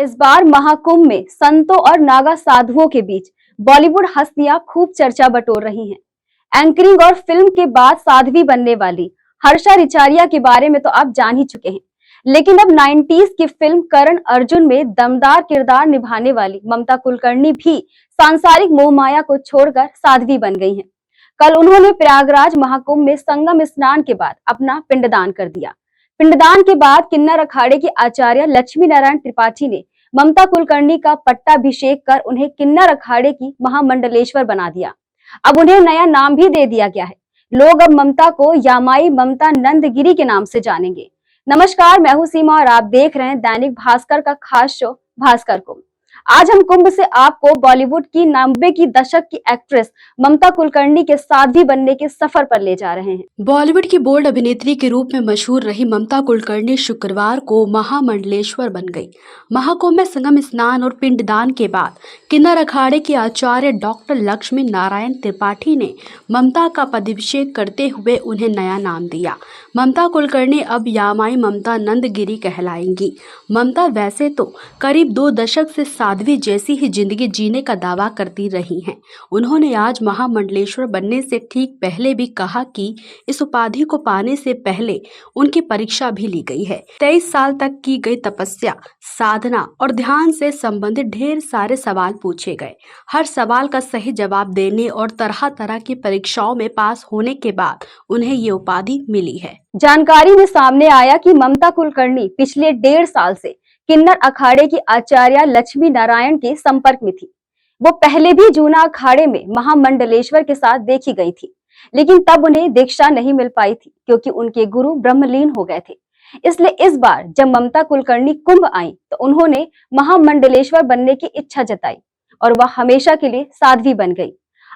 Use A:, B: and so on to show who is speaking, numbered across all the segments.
A: इस बार महाकुंभ में संतों और नागा साधुओं के बीच बॉलीवुड हस्तियां खूब चर्चा बटोर रही हैं। एंकरिंग और फिल्म के बाद साध्वी बनने वाली हर्षा रिचारिया के बारे में तो आप जान ही चुके हैं, लेकिन अब 90s की फिल्म करण अर्जुन में दमदार किरदार निभाने वाली ममता कुलकर्णी भी सांसारिक मोहमाया को छोड़कर साध्वी बन गई हैं। कल उन्होंने प्रयागराज महाकुंभ में संगम स्नान के बाद अपना पिंडदान कर दिया। पिंडदान के बाद किन्नर अखाड़े के आचार्य लक्ष्मी नारायण त्रिपाठी ने ममता कुलकर्णी का पट्टाभिषेक कर उन्हें किन्नर अखाड़े की महामंडलेश्वर बना दिया। अब उन्हें नया नाम भी दे दिया गया है। लोग अब ममता को यामाई ममता नंदगिरी के नाम से जानेंगे। नमस्कार, मैं हूं सीमा और आप देख रहे हैं दैनिक भास्कर का खास शो भास्कर कुंभ। आज हम कुंभ से आपको बॉलीवुड की 90 की दशक की एक्ट्रेस ममता कुलकर्णी के साध्वी बनने के सफर पर ले जा रहे हैं।
B: बॉलीवुड की बोल्ड अभिनेत्री के रूप में मशहूर रही ममता कुलकर्णी शुक्रवार को महामंडलेश्वर बन गई। महाकुंभ में संगम स्नान और पिंडदान के बाद किन्नर अखाड़े के आचार्य डॉक्टर लक्ष्मी नारायण त्रिपाठी ने ममता का पदाभिषेक करते हुए उन्हें नया नाम दिया। ममता कुलकर्णी अब यामाई ममता नंदगिरी कहलाएंगी। ममता वैसे तो करीब 2 दशक से साध्वी जैसी ही जिंदगी जीने का दावा करती रही हैं। उन्होंने आज महामंडलेश्वर बनने से ठीक पहले भी कहा कि इस उपाधि को पाने से पहले उनकी परीक्षा भी ली गई है। 23 साल तक की गई तपस्या, साधना और ध्यान से संबंधित ढेर सारे सवाल पूछे गए। हर सवाल का सही जवाब देने और तरह तरह की परीक्षाओं में पास होने के बाद उन्हें ये उपाधि मिली है।
A: जानकारी में सामने आया कि ममता कुलकर्णी पिछले 1.5 साल से किन्नर अखाड़े की आचार्य लक्ष्मी नारायण के संपर्क में थी। वो पहले भी जूना अखाड़े में महामंडलेश्वर के साथ देखी गई थी, लेकिन तब उन्हें दीक्षा नहीं मिल पाई थी क्योंकि उनके गुरु ब्रह्मलीन हो गए थे। इसलिए इस बार जब ममता कुलकर्णी कुंभ आई तो उन्होंने महामंडलेश्वर बनने की इच्छा जताई और वह हमेशा के लिए साध्वी बन गई।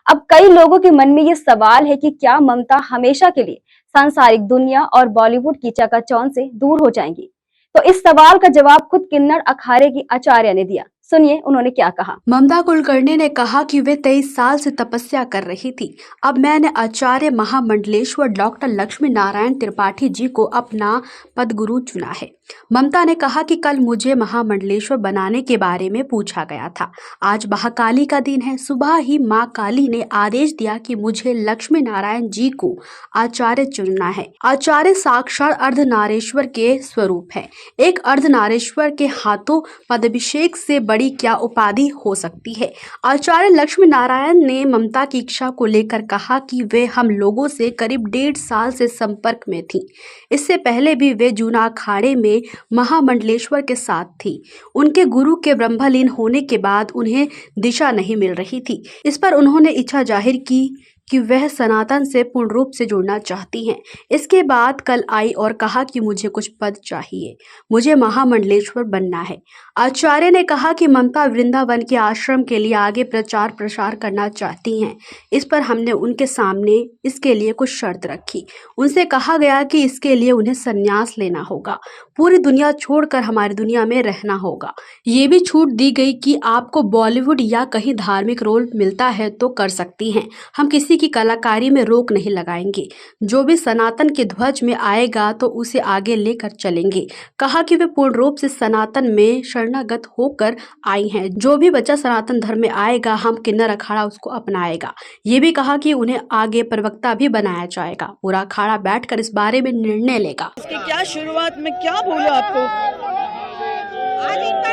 A: अब कई लोगों के मन में ये सवाल है कि क्या ममता हमेशा के लिए सांसारिक दुनिया और बॉलीवुड की चकाचौंध से दूर हो जाएंगी? तो इस सवाल का जवाब खुद किन्नर अखाड़े की आचार्य ने दिया। सुनिए उन्होंने क्या कहा।
B: ममता कुलकर्णी ने कहा कि वे 23 साल से तपस्या कर रही थी। अब मैंने आचार्य महामंडलेश्वर डॉक्टर लक्ष्मी नारायण त्रिपाठी जी को अपना पदगुरु चुना है। ममता ने कहा कि कल मुझे महामंडलेश्वर बनाने के बारे में पूछा गया था। आज महाकाली का दिन है। सुबह ही माँ काली ने आदेश दिया कि मुझे लक्ष्मी नारायण जी को आचार्य चुनना है। आचार्य साक्षात अर्धनारेश्वर के स्वरूप है। एक अर्धनारेश्वर के हाथों पदाभिषेक से बड़ी क्या उपाधि हो सकती है। आचार्य लक्ष्मी नारायण ने ममता की इच्छा को लेकर कहा कि वे हम लोगों से करीब 1.5 साल से संपर्क में थी। इससे पहले भी वे जूना अखाड़े में महामंडलेश्वर के साथ थी। उनके गुरु के ब्रह्मलीन होने के बाद उन्हें दिशा नहीं मिल रही थी। इस पर उन्होंने इच्छा जाहिर की कि वह सनातन से पूर्ण रूप से जुड़ना चाहती हैं। इसके बाद कल आई और कहा कि मुझे कुछ पद चाहिए, मुझे महामंडलेश्वर बनना है। आचार्य ने कहा कि ममता वृंदावन के आश्रम के लिए आगे प्रचार प्रसार करना चाहती हैं। इस पर हमने उनके सामने इसके लिए कुछ शर्त रखी। उनसे कहा गया कि इसके लिए उन्हें संन्यास लेना होगा, पूरी दुनिया छोड़कर हमारी दुनिया में रहना होगा। ये भी छूट दी गई कि आपको बॉलीवुड या कहीं धार्मिक रोल मिलता है तो कर सकती हैं, हम किसी की कलाकारी में रोक नहीं लगाएंगे। जो भी सनातन के ध्वज में आएगा तो उसे आगे लेकर चलेंगे। कहा कि वे पूर्ण रूप से सनातन में शरणागत होकर आई हैं। जो भी बच्चा सनातन धर्म में आएगा हम किन्नर अखाड़ा उसको अपनाएगा। ये भी कहा कि उन्हें आगे प्रवक्ता भी बनाया जाएगा। पूरा अखाड़ा बैठकर इस बारे में निर्णय लेगा।
C: इसकी क्या शुरुआत में क्या बोला आपको?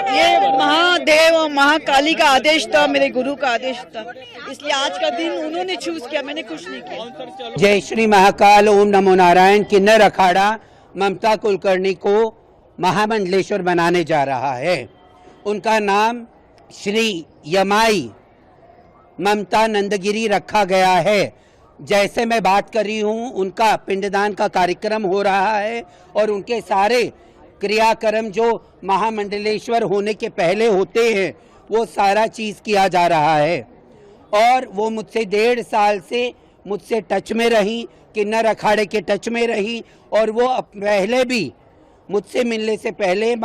C: ये महादेव और महाकाली का आदेश था, मेरे गुरु का आदेश था, इसलिए आज का दिन उन्होंने चूज किया, मैंने कुछ नहीं किया।
D: जय श्री महाकाल, ओम नमो नारायण। किन्नर अखाड़ा ममता कुलकर्णी को महामंडलेश्वर बनाने जा रहा है। उनका नाम श्री यमाई ममता नंदगिरी रखा गया है। जैसे मैं बात कर रही हूँ उनका पिंडदान का कार्यक्रम हो रहा है और उनके सारे क्रियाक्रम जो महामंडलेश्वर होने के पहले होते हैं वो सारा चीज़ किया जा रहा है। और वो मुझसे 1.5 साल से मुझसे टच में रही, किन्नर अखाड़े के टच में रही और वो पहले भी मुझसे मिलने से पहले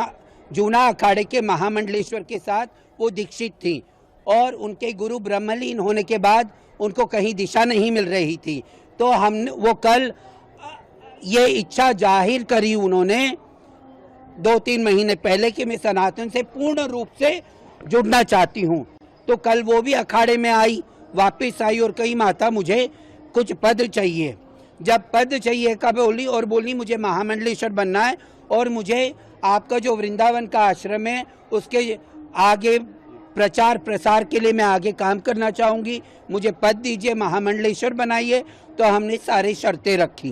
D: जूना अखाड़े के महामंडलेश्वर के साथ वो दीक्षित थी और उनके गुरु ब्रह्मलीन होने के बाद उनको कहीं दिशा नहीं मिल रही थी। तो हमने वो कल ये इच्छा जाहिर करी उन्होंने 2-3 महीने पहले कि मैं सनातन से पूर्ण रूप से जुड़ना चाहती हूँ। तो कल वो भी अखाड़े में आई, वापस आई और कही माता मुझे कुछ पद चाहिए। जब पद चाहिए का बोली और बोली मुझे महामंडलेश्वर बनना है और मुझे आपका जो वृंदावन का आश्रम है उसके आगे प्रचार प्रसार के लिए मैं आगे काम करना चाहूँगी, मुझे पद दीजिए, महामंडलेश्वर बनाइए। तो हमने सारी शर्तें रखी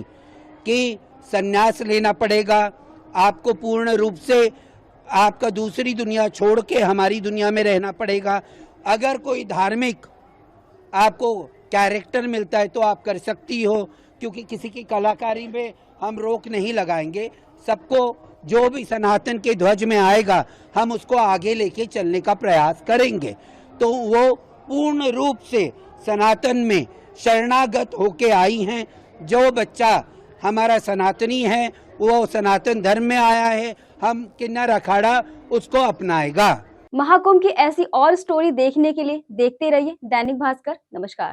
D: कि संन्यास लेना पड़ेगा, आपको पूर्ण रूप से आपका दूसरी दुनिया छोड़ के हमारी दुनिया में रहना पड़ेगा। अगर कोई धार्मिक आपको कैरेक्टर मिलता है तो आप कर सकती हो, क्योंकि किसी की कलाकारी में हम रोक नहीं लगाएंगे। सबको जो भी सनातन के ध्वज में आएगा हम उसको आगे लेके चलने का प्रयास करेंगे। तो वो पूर्ण रूप से सनातन में शरणागत होके आई हैं। जो बच्चा हमारा सनातनी है वो सनातन धर्म में आया है, हम किन्नर अखाड़ा उसको अपनाएगा।
A: महाकुंभ की ऐसी और स्टोरी देखने के लिए देखते रहिए दैनिक भास्कर। नमस्कार।